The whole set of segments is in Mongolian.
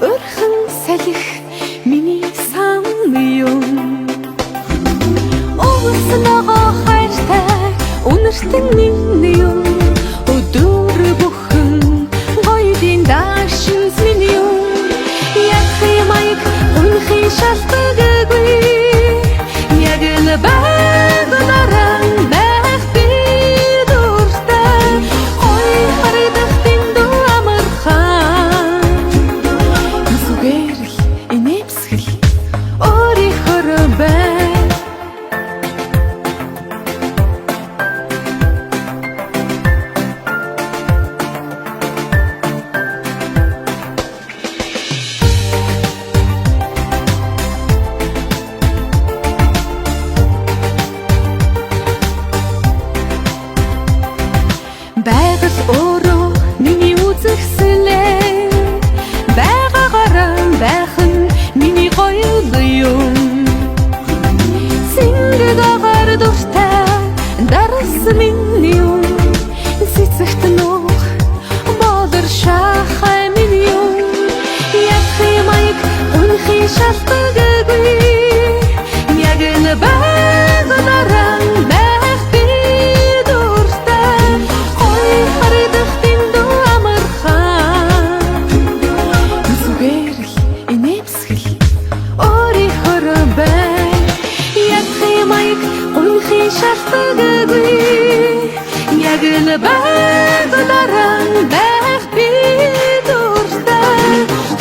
Өрхөн салхи миний сан юм. Ууснаа хайртай үнэртэн минь юм. Өдөр бүхэн гоёдын даашин минь юм. Яхи маяг үнхий шалтгагүй. Яг л байгаараа байх би дуртай. Ой харагдах тэндүү амархан. Зүгээрл инээмсгэл өөрийнхөө бай. Байгал өөрөө миний үзэсгэлэн байгаагаараа байх нь миний гоё юм. Синдэг агаар дуртай дарсан минь юм. Цэцэгт нуух болор шахай минь юм. Яхи маяг үнхий шалтгагүй. Яг л байгаараа байх би дуртай. Ой харагдах тэндүү амархан. Зүгээрл инээмсгэл өөрийнхөө бай. Яхи маяг үнхий шалтгагүй. Яг л байгаараа байх би дуртай.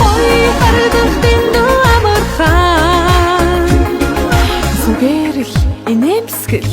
Ой харагдах тэндүү амархан. Зүгээрл инээмсгэл